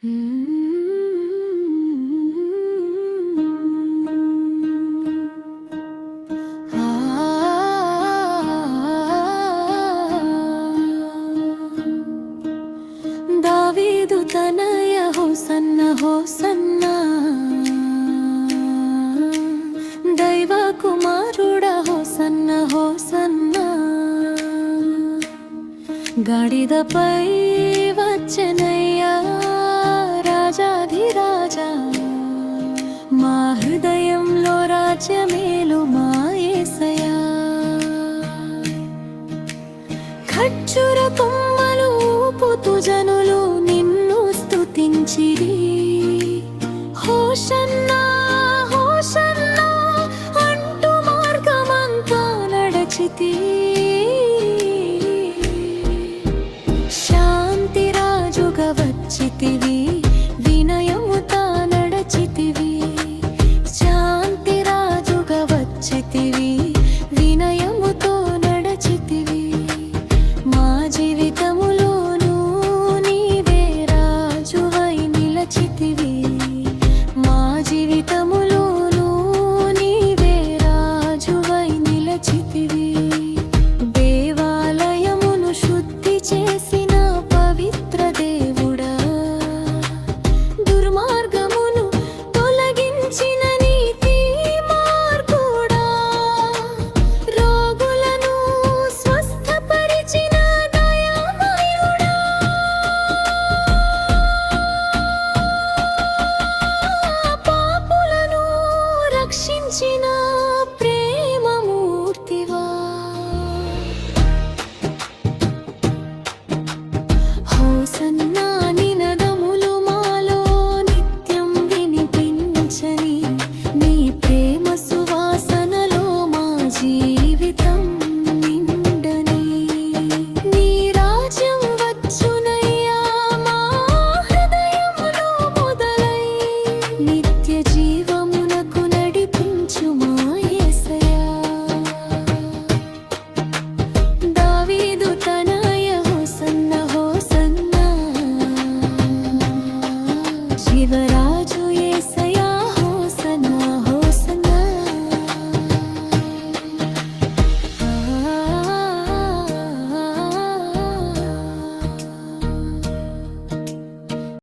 దావీదు తనయ hosanna hosanna, దైవ కుమారుడ hosanna hosanna. గాడిదపై వచ్చెనయ్యా Rajadhiraja, మా హృదయంలో రాజ్యమేలు మా యేసయ్యా. ఖర్జూర కొమ్మలు ఊపుతూ జనులు నిన్ను స్తుతించిరి. హోషన్నా హోషన్నా అంటూ మార్గమంతా నడచితి. శాంతి రాజుగా వచ్చితివి.